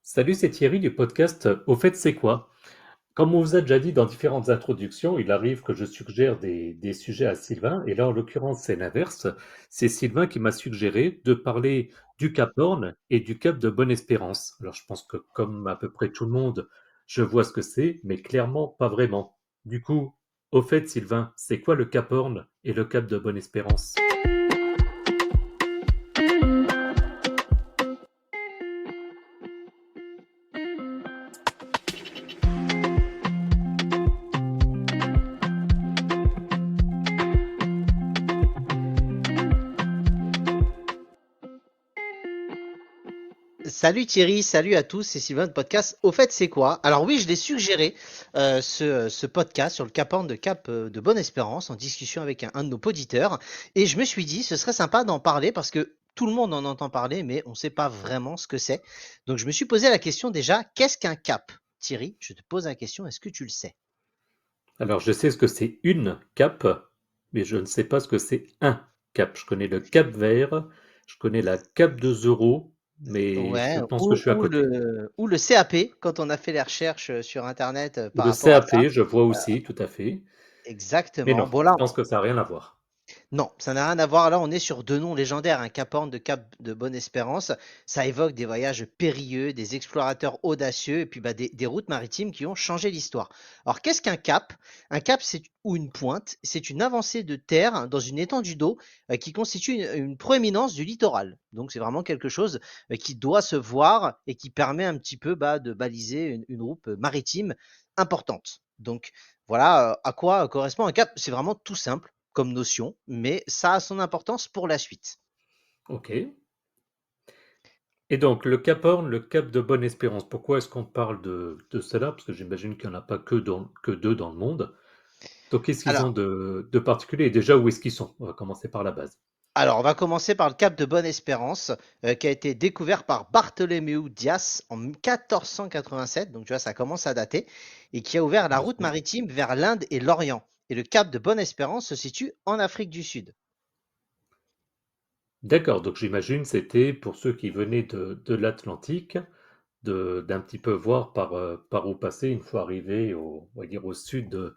Salut, c'est Thierry du podcast Au fait, c'est quoi? Comme on vous a déjà dit dans différentes introductions, il arrive que je suggère des sujets à Sylvain, et là, en l'occurrence, c'est l'inverse. C'est Sylvain qui m'a suggéré de parler du Cap Horn et du Cap de Bonne-Espérance. Alors, je pense que, comme à peu près tout le monde, je vois ce que c'est, mais clairement pas vraiment. Du coup, au fait, Sylvain, c'est quoi le Cap Horn et le Cap de Bonne-Espérance? Salut Thierry, salut à tous, c'est Sylvain de podcast. Au fait, c'est quoi? Alors oui, je l'ai suggéré, ce podcast sur le Cap Horn de Bonne-Espérance en discussion avec un de nos auditeurs. Et je me suis dit, ce serait sympa d'en parler parce que tout le monde en entend parler, mais on ne sait pas vraiment ce que c'est. Donc je me suis posé la question déjà, qu'est-ce qu'un cap? Thierry, je te pose la question, est-ce que tu le sais? Alors, je sais ce que c'est une cape, mais je ne sais pas ce que c'est un cap. Je connais le cap vert, je connais la cape de Zoro, mais Ouais, je pense que je suis à côté. ou le CAP, quand on a fait les recherches sur Internet Ou par le rapport à ça. CAP, je vois aussi, tout à fait. Mais Exactement. non, Bon je là, pense que ça n'a rien à voir. non, ça n'a rien à voir. Là, on est sur deux noms légendaires, un Cap Horn de Cap de Bonne-Espérance. Ça évoque des voyages périlleux, des explorateurs audacieux et puis bah, des routes maritimes qui ont changé l'histoire. Alors, qu'est-ce qu'un cap? Un cap, c'est ou une pointe, c'est une avancée de terre dans une étendue d'eau qui constitue une proéminence du littoral. Donc, c'est vraiment quelque chose qui doit se voir et qui permet un petit peu bah, de baliser une route maritime importante. Donc, voilà à quoi correspond un cap. C'est vraiment tout simple comme notion, mais ça a son importance pour la suite. Ok. Et donc, le cap Horn, le cap de Bonne-Espérance, pourquoi est-ce qu'on parle de cela? Parce que j'imagine qu'il n'y en a pas que deux dans le monde. Donc, qu'est-ce qu'ils ont Alors, de particulier? Et déjà, où est-ce qu'ils sont? On va commencer par la base. on va commencer par le cap de Bonne-Espérance, qui a été découvert par Bartholoméo Dias en 1487, donc tu vois, ça commence à dater, et qui a ouvert la route Doucement. maritime vers l'Inde et l'Orient. Et le cap de Bonne-Espérance se situe en Afrique du Sud. D'accord, donc j'imagine c'était pour ceux qui venaient de l'Atlantique, d'un petit peu voir par où passer une fois arrivé on va dire au sud de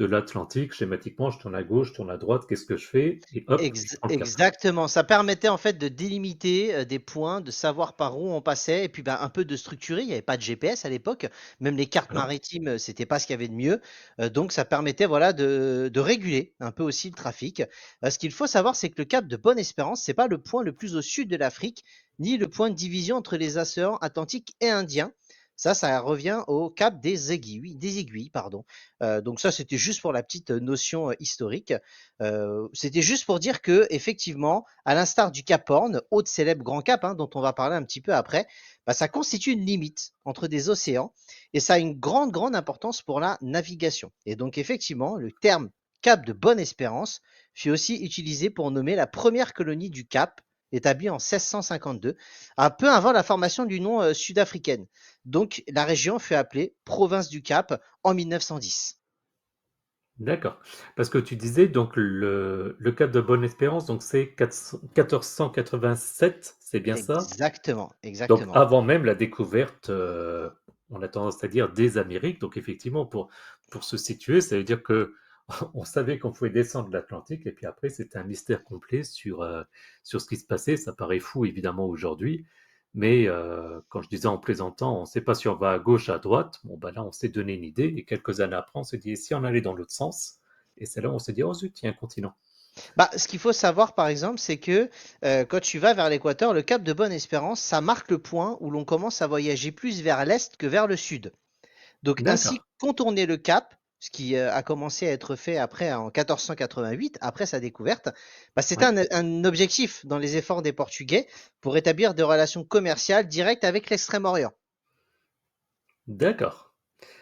l'Atlantique. Schématiquement, je tourne à gauche, je tourne à droite, qu'est-ce que je fais? Et hop, je prends le cap. Exactement, ça permettait en fait de délimiter des points, de savoir par où on passait et puis bah, un peu de structurer. Il n'y avait pas de GPS à l'époque, même les cartes Voilà. maritimes, c'était pas ce qu'il y avait de mieux. Donc ça permettait voilà de réguler un peu aussi le trafic. Ce qu'il faut savoir, c'est que le cap de Bonne-Espérance, c'est pas le point le plus au sud de l'Afrique, ni le point de division entre les océans Atlantique et Indien. Ça revient au cap des aiguilles, pardon. Donc ça, c'était juste pour la petite notion historique. C'était juste pour dire que, effectivement, à l'instar du Cap Horn, autre célèbre grand cap, hein, dont on va parler un petit peu après, bah, ça constitue une limite entre des océans et ça a une grande importance pour la navigation. Et donc, effectivement, le terme Cap de Bonne-Espérance fut aussi utilisé pour nommer la première colonie du Cap, établie en 1652, un peu avant la formation du nom sud-africaine. Donc, la région fut appelée Province du Cap en 1910. D'accord. Parce que tu disais donc le cap de Bonne-Espérance, donc c'est 1487, c'est bien ça? Exactement, Donc exactement. avant même la découverte, on a tendance à dire des Amériques. Donc effectivement, pour se situer, ça veut dire que on savait qu'on pouvait descendre l'Atlantique, et puis après, c'était un mystère complet sur ce qui se passait. Ça paraît fou, évidemment, aujourd'hui, mais quand je disais en plaisantant, on ne sait pas si on va à gauche, à droite, bon, ben là, on s'est donné une idée, et quelques années après, on s'est dit, et si on allait dans l'autre sens? Et c'est là où on s'est dit, oh zut, il y a un continent. Bah, ce qu'il faut savoir, par exemple, c'est que quand tu vas vers l'équateur, le cap de Bonne-Espérance, ça marque le point où l'on commence à voyager plus vers l'est que vers le sud. Donc, D'accord. ainsi, contourner le cap, ce qui a commencé à être fait après en 1488, après sa découverte, bah, c'était Oui. un objectif dans les efforts des Portugais pour établir des relations commerciales directes avec l'Extrême-Orient. D'accord.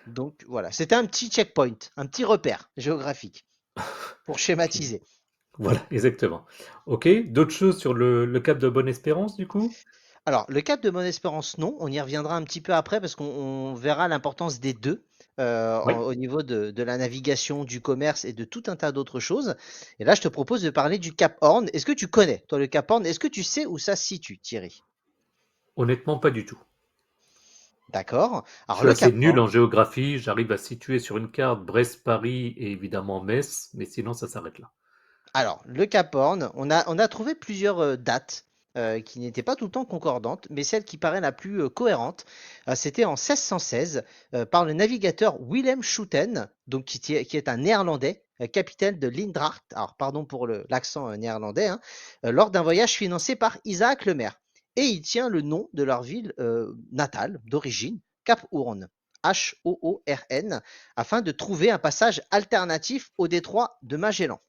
Donc, voilà, c'était un petit checkpoint, un petit repère géographique pour Ok. schématiser. Voilà, exactement. Ok, d'autres choses sur le cap de Bonne-Espérance, du coup? Alors, le cap de Bonne-Espérance, non. On y reviendra un petit peu après parce qu'on verra l'importance des deux Oui. au niveau de la navigation, du commerce et de tout un tas d'autres choses. Et là, je te propose de parler du Cap Horn. Est-ce que tu connais, toi, le Cap Horn? Est-ce que tu sais où ça se situe, Thierry? Honnêtement, pas du tout. D'accord. Je Alors suis le assez Cap nul Horn. en géographie, j'arrive à situer sur une carte Brest-Paris et évidemment Metz, mais sinon ça s'arrête là. Alors, le Cap Horn, on a trouvé plusieurs dates qui n'étaient pas tout le temps concordantes, mais celle qui paraît la plus cohérente, c'était en 1616 par le navigateur Willem Schouten, donc qui est un Néerlandais, capitaine de l'Indracht, alors pardon pour l'accent néerlandais, hein, lors d'un voyage financé par Isaac Lemaire. Et il tient le nom de leur ville natale, d'origine, Cap Hoorn, Hoorn, afin de trouver un passage alternatif au détroit de Magellan.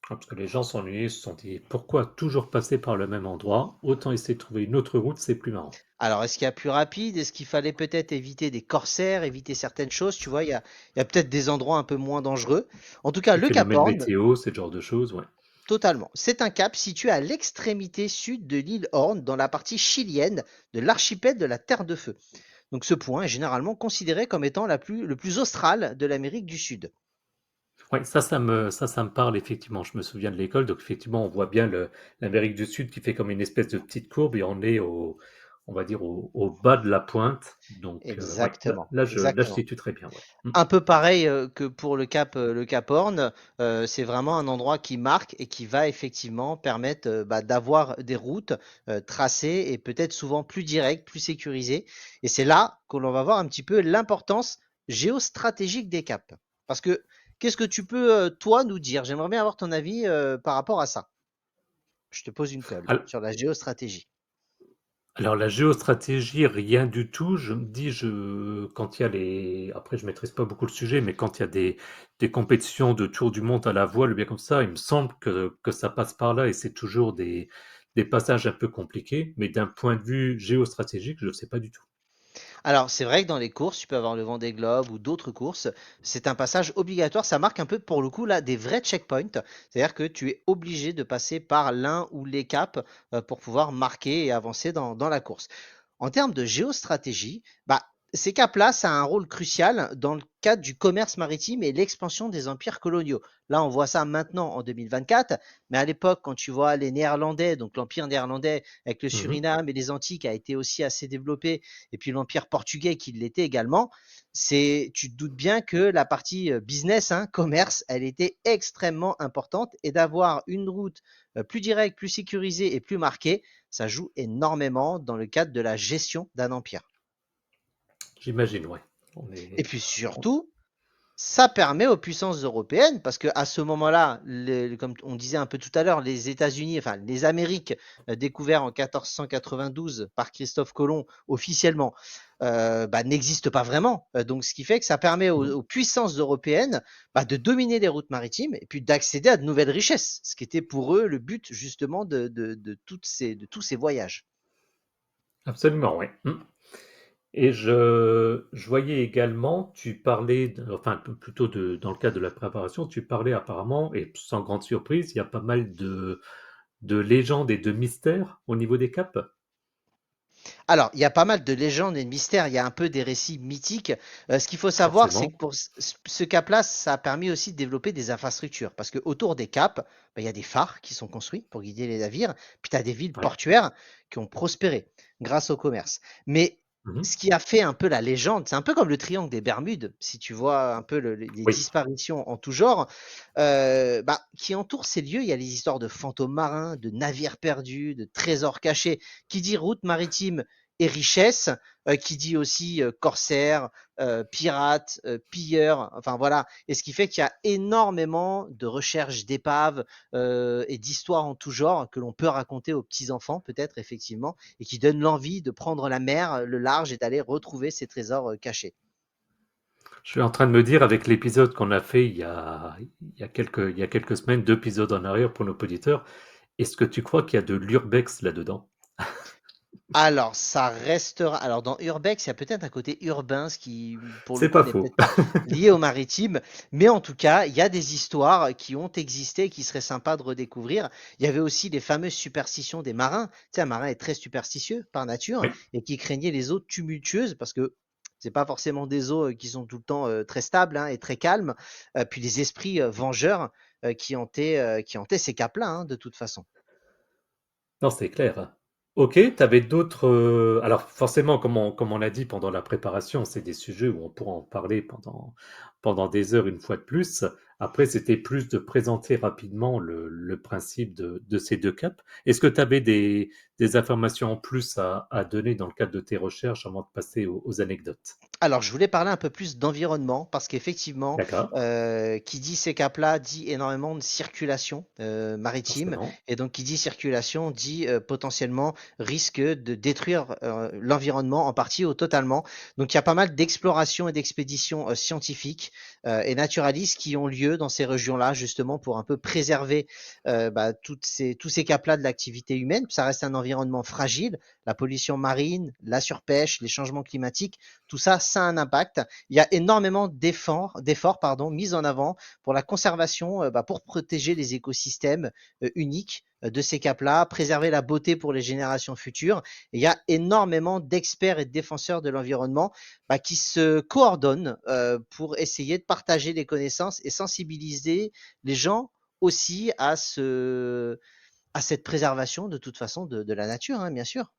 Parce que les gens s'ennuyaient, ils se sont dit pourquoi toujours passer par le même endroit? Autant essayer de trouver une autre route, c'est plus marrant. Alors, est-ce qu'il y a plus rapide? Est-ce qu'il fallait peut-être éviter des corsaires, éviter certaines choses? Tu vois, il y a peut-être des endroits un peu moins dangereux. En tout cas, Les le Cap phénomènes Horn, météo, ce genre de choses, ouais. totalement. C'est un cap situé à l'extrémité sud de l'île Horn, dans la partie chilienne de l'archipel de la Terre de Feu. Donc, ce point est généralement considéré comme étant le plus austral de l'Amérique du Sud. Ouais, ça me parle effectivement. Je me souviens de l'école, donc effectivement, on voit bien l'Amérique du Sud qui fait comme une espèce de petite courbe et on est on va dire au bas de la pointe. Donc, ouais, Exactement, là, je exactement. situe très bien, ouais. Un peu pareil que pour le Cap Horn, c'est vraiment un endroit qui marque et qui va effectivement permettre bah, d'avoir des routes tracées et peut-être souvent plus directes, plus sécurisées. Et c'est là que l'on va voir un petit peu l'importance géostratégique des caps. Parce que qu'est-ce que tu peux, toi, nous dire? J'aimerais bien avoir ton avis par rapport à ça. Je te pose une colle Al- sur la géostratégie. Alors, la géostratégie, rien du tout. Je me dis, quand il y a après, je maîtrise pas beaucoup le sujet, mais quand il y a des compétitions de tour du monde à la voile, ou bien comme ça, il me semble que ça passe par là et c'est toujours des passages un peu compliqués. Mais d'un point de vue géostratégique, je ne sais pas du tout. Alors, c'est vrai que dans les courses, tu peux avoir le Vendée Globe ou d'autres courses, c'est un passage obligatoire. Ça marque un peu, pour le coup, là, des vrais checkpoints. C'est-à-dire que tu es obligé de passer par l'un ou les caps pour pouvoir marquer et avancer dans la course. En termes de géostratégie, bah, ces caps-là, ça a un rôle crucial dans le cadre du commerce maritime et l'expansion des empires coloniaux. Là, on voit ça maintenant en 2024, mais à l'époque, quand tu vois les Néerlandais, donc l'empire néerlandais avec le Mhm. Suriname et les Antilles qui a été aussi assez développé, et puis l'empire portugais qui l'était également, tu te doutes bien que la partie business, hein, commerce, elle était extrêmement importante et d'avoir une route plus directe, plus sécurisée et plus marquée, ça joue énormément dans le cadre de la gestion d'un empire. J'imagine, ouais. Et puis On- surtout, ça permet aux puissances européennes, parce qu'à ce moment-là, comme on disait un peu tout à l'heure, les États-Unis, enfin les Amériques, découvertes en 1492 par Christophe Colomb officiellement, bah, n'existent pas vraiment. Donc, ce qui fait que ça permet aux, Mhm. aux puissances européennes bah, de dominer les routes maritimes et puis d'accéder à de nouvelles richesses, ce qui était pour eux le but justement de tous ces voyages. Absolument, ouais. Mhm. Et je voyais également, tu parlais, enfin plutôt dans le cadre de la préparation, tu parlais apparemment, et sans grande surprise, il y a pas mal de légendes et de mystères au niveau des caps. Alors, il y a pas mal de légendes et de mystères, il y a un peu des récits mythiques. Ce qu'il faut savoir, c'est que Forcément. pour ce cap-là, ça a permis aussi de développer des infrastructures. Parce que autour des caps, bah, il y a des phares qui sont construits pour guider les navires. Puis tu as des villes Ouais. portuaires qui ont prospéré grâce au commerce. Mais Mhm. ce qui a fait un peu la légende, c'est un peu comme le triangle des Bermudes, si tu vois un peu les Oui. disparitions en tout genre, bah, qui entourent ces lieux. Il y a les histoires de fantômes marins, de navires perdus, de trésors cachés. Qui dit route maritime et richesse, qui dit aussi corsaire, pirate, pilleur, enfin voilà. Et ce qui fait qu'il y a énormément de recherches d'épaves et d'histoires en tout genre que l'on peut raconter aux petits-enfants, peut-être effectivement, et qui donnent l'envie de prendre la mer, le large et d'aller retrouver ces trésors cachés. Je suis en train de me dire, avec l'épisode qu'on a fait il y a quelques semaines, 2 épisodes en arrière pour nos auditeurs, est-ce que tu crois qu'il y a de l'urbex là-dedans? Alors, ça restera. Alors, dans Urbex, il y a peut-être un côté urbain, ce qui, pour le C'est coup, pas n'est faux. peut-être pas lié au maritime. Mais en tout cas, il y a des histoires qui ont existé et qui seraient sympas de redécouvrir. Il y avait aussi les fameuses superstitions des marins. Tu sais, un marin est très superstitieux par nature Oui. et qui craignait les eaux tumultueuses parce que c'est pas forcément des eaux qui sont tout le temps très stables hein, et très calmes. Puis les esprits vengeurs qui hantaient ces caps-là, hein, de toute façon. Non, c'est clair, hein. OK, tu avais d'autres, alors forcément comme on l'a dit pendant la préparation, c'est des sujets où on pourra en parler pendant des heures une fois de plus. Après, c'était plus de présenter rapidement le principe de ces 2 caps. Est-ce que tu avais des informations en plus à donner dans le cadre de tes recherches avant de passer aux anecdotes? Alors, je voulais parler un peu plus d'environnement parce qu'effectivement, D'accord, qui dit ces caps-là dit énormément de circulation maritime. forcément. Et donc, qui dit circulation dit potentiellement risque de détruire l'environnement en partie ou totalement. Donc, il y a pas mal d'explorations et d'expéditions scientifiques et naturalistes qui ont lieu dans ces régions-là, justement pour un peu préserver tous ces caps-là de l'activité humaine. Ça reste un environnement fragile, la pollution marine, la surpêche, les changements climatiques, tout ça, ça a un impact. Il y a énormément d'efforts mis en avant pour la conservation, pour protéger les écosystèmes uniques de ces caps-là, préserver la beauté pour les générations futures. Et il y a énormément d'experts et de défenseurs de l'environnement qui se coordonnent pour essayer de partager les connaissances et sensibiliser les gens aussi à cette préservation de toute façon de la nature, hein, bien sûr.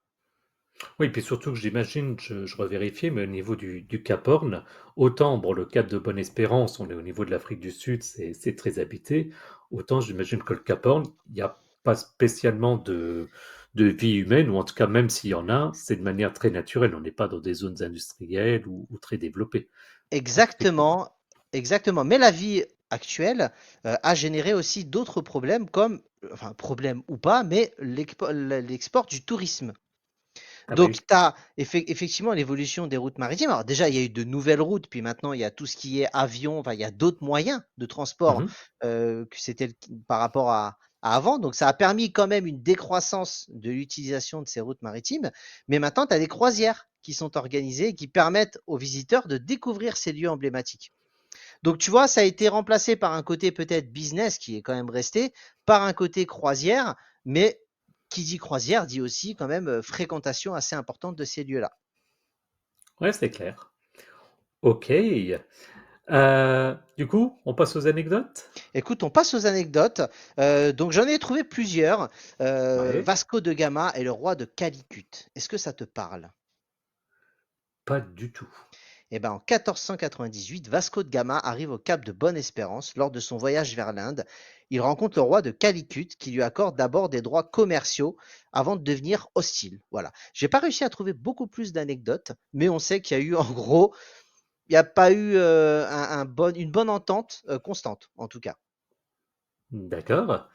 Oui, puis surtout que j'imagine, je revérifiais, mais au niveau du Cap Horn, autant bon, le Cap de Bonne-Espérance, on est au niveau de l'Afrique du Sud, c'est très habité, autant j'imagine que le Cap Horn, il n'y a pas spécialement de vie humaine, ou en tout cas, même s'il y en a, c'est de manière très naturelle. On n'est pas dans des zones industrielles ou très développées. Donc, effectivement. Exactement, exactement. Mais la vie actuelle a généré aussi d'autres problèmes comme, enfin problème ou pas, mais l'export du tourisme. Ah bah Donc, oui. tu as effectivement l'évolution des routes maritimes. Alors déjà, il y a eu de nouvelles routes, puis maintenant, il y a tout ce qui est avion, enfin, il y a d'autres moyens de transport Mhm. que c'était par rapport à avant. Donc, ça a permis quand même une décroissance de l'utilisation de ces routes maritimes. Mais maintenant, tu as des croisières qui sont organisées et qui permettent aux visiteurs de découvrir ces lieux emblématiques. Donc, tu vois, ça a été remplacé par un côté peut-être business qui est quand même resté, par un côté croisière, mais qui dit croisière dit aussi quand même fréquentation assez importante de ces lieux-là. Ouais, c'est clair. Ok. Du coup, on passe aux anecdotes? Écoute, on passe aux anecdotes. Donc, j'en ai trouvé plusieurs. Ouais, Vasco de Gama est le roi de Calicut. Est-ce que ça te parle? pas du tout. Eh ben, en 1498, Vasco de Gama arrive au cap de Bonne-Espérance lors de son voyage vers l'Inde. Il rencontre le roi de Calicut qui lui accorde d'abord des droits commerciaux avant de devenir hostile. Voilà. J'ai pas réussi à trouver beaucoup plus d'anecdotes, mais on sait qu'il y a eu en gros, il n'y a pas eu une bonne entente constante en tout cas. D'accord.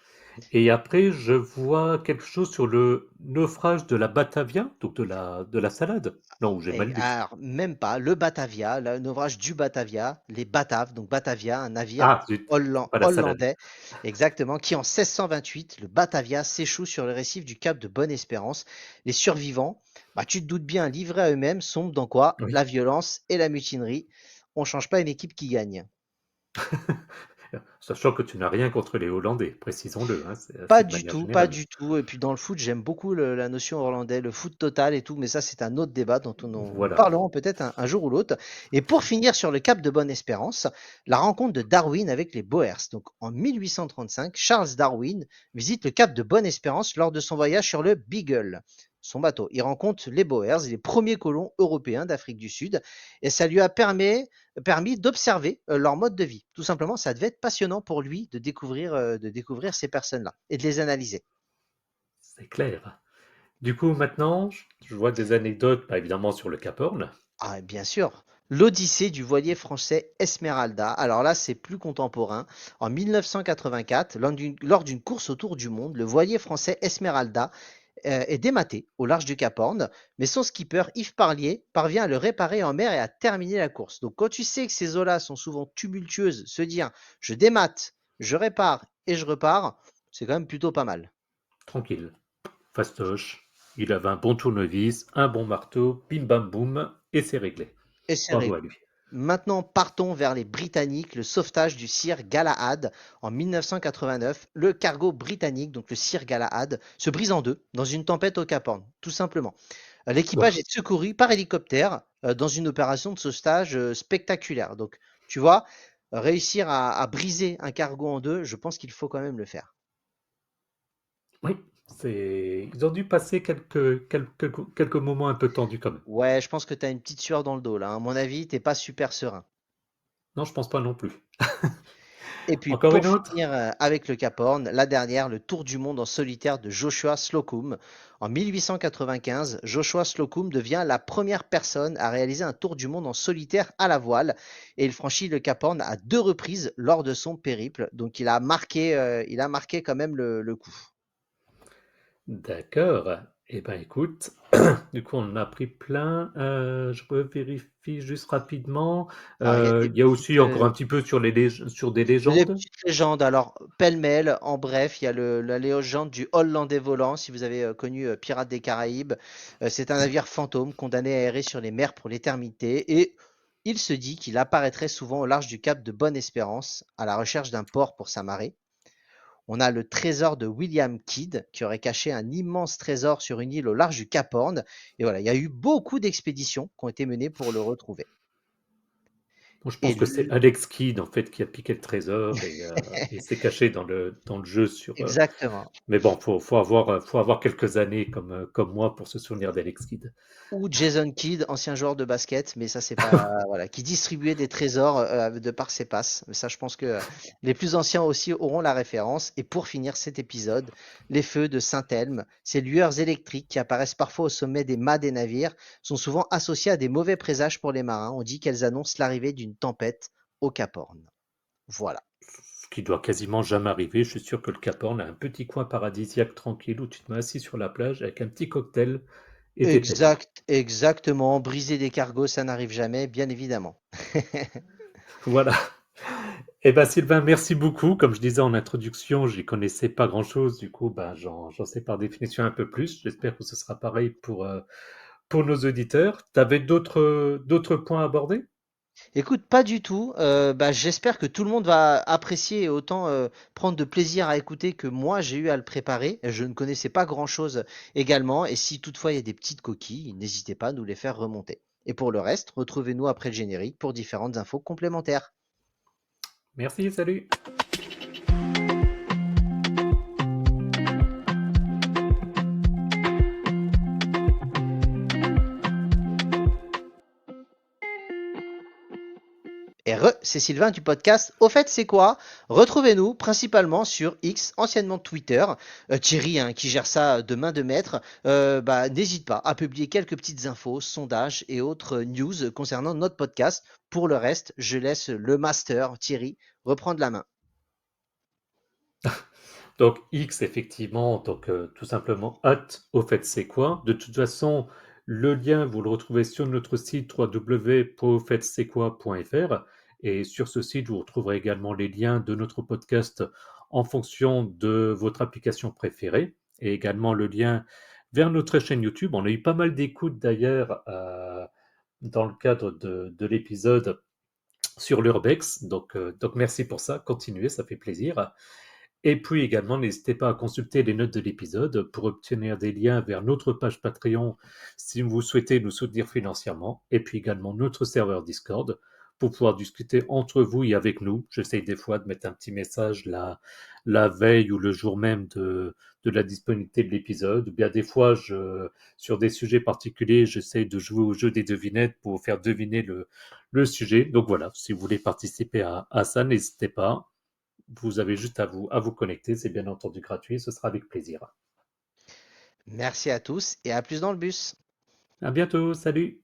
Et après, je vois quelque chose sur le naufrage de la Batavia, donc de la salade. Non, j'ai mal Et lu. alors, même pas, le Batavia, le naufrage du Batavia, les Bataves, donc Batavia, un navire Ah, zut, c'est pas la salade. hollandais, exactement, qui en 1628, le Batavia s'échoue sur le récif du cap de Bonne-Espérance. Les survivants, tu te doutes bien, livrés à eux-mêmes, sombrent dans quoi? Oui. La violence et la mutinerie. On change pas une équipe qui gagne. Sachant que tu n'as rien contre les Hollandais, précisons-le, hein, Pas c'est de du manière tout, pas générale. du tout. Et puis dans le foot, j'aime beaucoup la notion hollandais, le foot total et tout, mais ça, c'est un autre débat dont nous Voilà. parlerons peut-être un jour ou l'autre. Et pour finir sur le cap de Bonne-Espérance, la rencontre de Darwin avec les Boers. Donc en 1835, Charles Darwin visite le cap de Bonne-Espérance lors de son voyage sur le Beagle, son bateau. Il rencontre les Boers, les premiers colons européens d'Afrique du Sud, et ça lui a permis d'observer leur mode de vie. Tout simplement, ça devait être passionnant pour lui de découvrir ces personnes-là et de les analyser. C'est clair. Du coup, maintenant, je vois des anecdotes, bah, évidemment, sur le Cap Horn. Ah, bien sûr. L'Odyssée du voilier français Esmeralda. Alors là, c'est plus contemporain. En 1984, lors d'une course autour du monde, le voilier français Esmeralda est dématé au large du Cap Horn, mais son skipper Yves Parlier parvient à le réparer en mer et à terminer la course. Donc quand tu sais que ces eaux-là sont souvent tumultueuses, se dire je démate, je répare et je repars, c'est quand même plutôt pas mal. Tranquille. Fastoche. Il avait un bon tournevis, un bon marteau, bim bam boum, et c'est réglé. Et c'est Bravo réglé. à lui. Maintenant, partons vers les Britanniques, le sauvetage du Sir Galahad en 1989. Le cargo britannique, donc le Sir Galahad, se brise en deux dans une tempête au Cap Horn, tout simplement. L'équipage Ouah. est secouru par hélicoptère dans une opération de sauvetage spectaculaire. Donc, tu vois, réussir à briser un cargo en deux, je pense qu'il faut quand même le faire. Oui. Ils ont dû passer quelques moments un peu tendus quand même. Ouais, je pense que tu as une petite sueur dans le dos là, hein. À mon avis, t'es pas super serein. Non, je pense pas non plus. Et puis Encore pour une autre? finir avec le Cap Horn, la dernière, le tour du monde en solitaire de Joshua Slocum. En 1895, Joshua Slocum devient la première personne à réaliser un tour du monde en solitaire à la voile et il franchit le Cap Horn à 2 reprises lors de son périple. Donc il a marqué quand même le coup. D'accord. Eh ben écoute, du coup on en a pris plein. Je vérifie juste rapidement. Alors il y a des Il y a aussi encore un petit peu sur sur des des légendes. petites légendes. Alors pêle-mêle, en bref, il y a la légende du Hollandais volant. Si vous avez connu Pirates des Caraïbes, c'est un navire fantôme condamné à errer sur les mers pour l'éternité et il se dit qu'il apparaîtrait souvent au large du cap de Bonne-Espérance à la recherche d'un port pour s'amarrer. On a le trésor de William Kidd qui aurait caché un immense trésor sur une île au large du Cap Horn. Et voilà, il y a eu beaucoup d'expéditions qui ont été menées pour le retrouver. Bon, je Et pense que c'est Alex Kidd en fait qui a piqué le trésor et s'est caché dans le jeu sur. exactement. Mais bon, faut avoir quelques années comme moi pour se souvenir d'Alex Kidd. Ou Jason Kidd, ancien joueur de basket, mais ça c'est pas voilà, qui distribuait des trésors de par ses passes. Mais ça, je pense que les plus anciens aussi auront la référence. Et pour finir cet épisode, les feux de Saint-Elme, ces lueurs électriques qui apparaissent parfois au sommet des mâts des navires, sont souvent associées à des mauvais présages pour les marins. On dit qu'elles annoncent l'arrivée d'une tempête au Cap Horn. Voilà. Ce qui doit quasiment jamais arriver. Je suis sûr que le Cap Horn a un petit coin paradisiaque tranquille où tu te mets assis sur la plage avec un petit cocktail et t'es peinard. Exactement. Briser des cargos, ça n'arrive jamais, bien évidemment. Voilà. Eh ben Sylvain, merci beaucoup. Comme je disais en introduction, j'y connaissais pas grand-chose. Du coup, ben, j'en sais par définition un peu plus. J'espère que ce sera pareil pour nos auditeurs. Tu avais d'autres points à aborder? Écoute, pas du tout. Bah, j'espère que tout le monde va apprécier et autant prendre de plaisir à écouter que moi j'ai eu à le préparer. Je ne connaissais pas grand-chose également. Et si toutefois il y a des petites coquilles, n'hésitez pas à nous les faire remonter. Et pour le reste, retrouvez-nous après le générique pour différentes infos complémentaires. Merci, salut. Et c'est Sylvain du podcast Au fait, c'est quoi? Retrouvez-nous principalement sur X, anciennement Twitter. Thierry, hein, qui gère ça de main de maître, bah, n'hésite pas à publier quelques petites infos, sondages et autres news concernant notre podcast. Pour le reste, je laisse le master, Thierry, reprendre la main. Donc X, effectivement, donc tout simplement au fait c'est quoi. De toute façon, le lien, vous le retrouvez sur notre site www.aufaites-c'est-quoi.fr et sur ce site, vous retrouverez également les liens de notre podcast en fonction de votre application préférée et également le lien vers notre chaîne YouTube. On a eu pas mal d'écoutes d'ailleurs dans le cadre de l'épisode sur l'Urbex, donc merci pour ça, continuez, ça fait plaisir. Et puis également, n'hésitez pas à consulter les notes de l'épisode pour obtenir des liens vers notre page Patreon si vous souhaitez nous soutenir financièrement, et puis également notre serveur Discord pour pouvoir discuter entre vous et avec nous. J'essaye des fois de mettre un petit message la veille ou le jour même de la disponibilité de l'épisode. Ou bien des fois, sur des sujets particuliers, j'essaye de jouer au jeu des devinettes pour faire deviner le sujet. Donc voilà, si vous voulez participer à ça, n'hésitez pas. Vous avez juste à vous connecter, c'est bien entendu gratuit, ce sera avec plaisir. Merci à tous et à plus dans le bus. À bientôt, salut!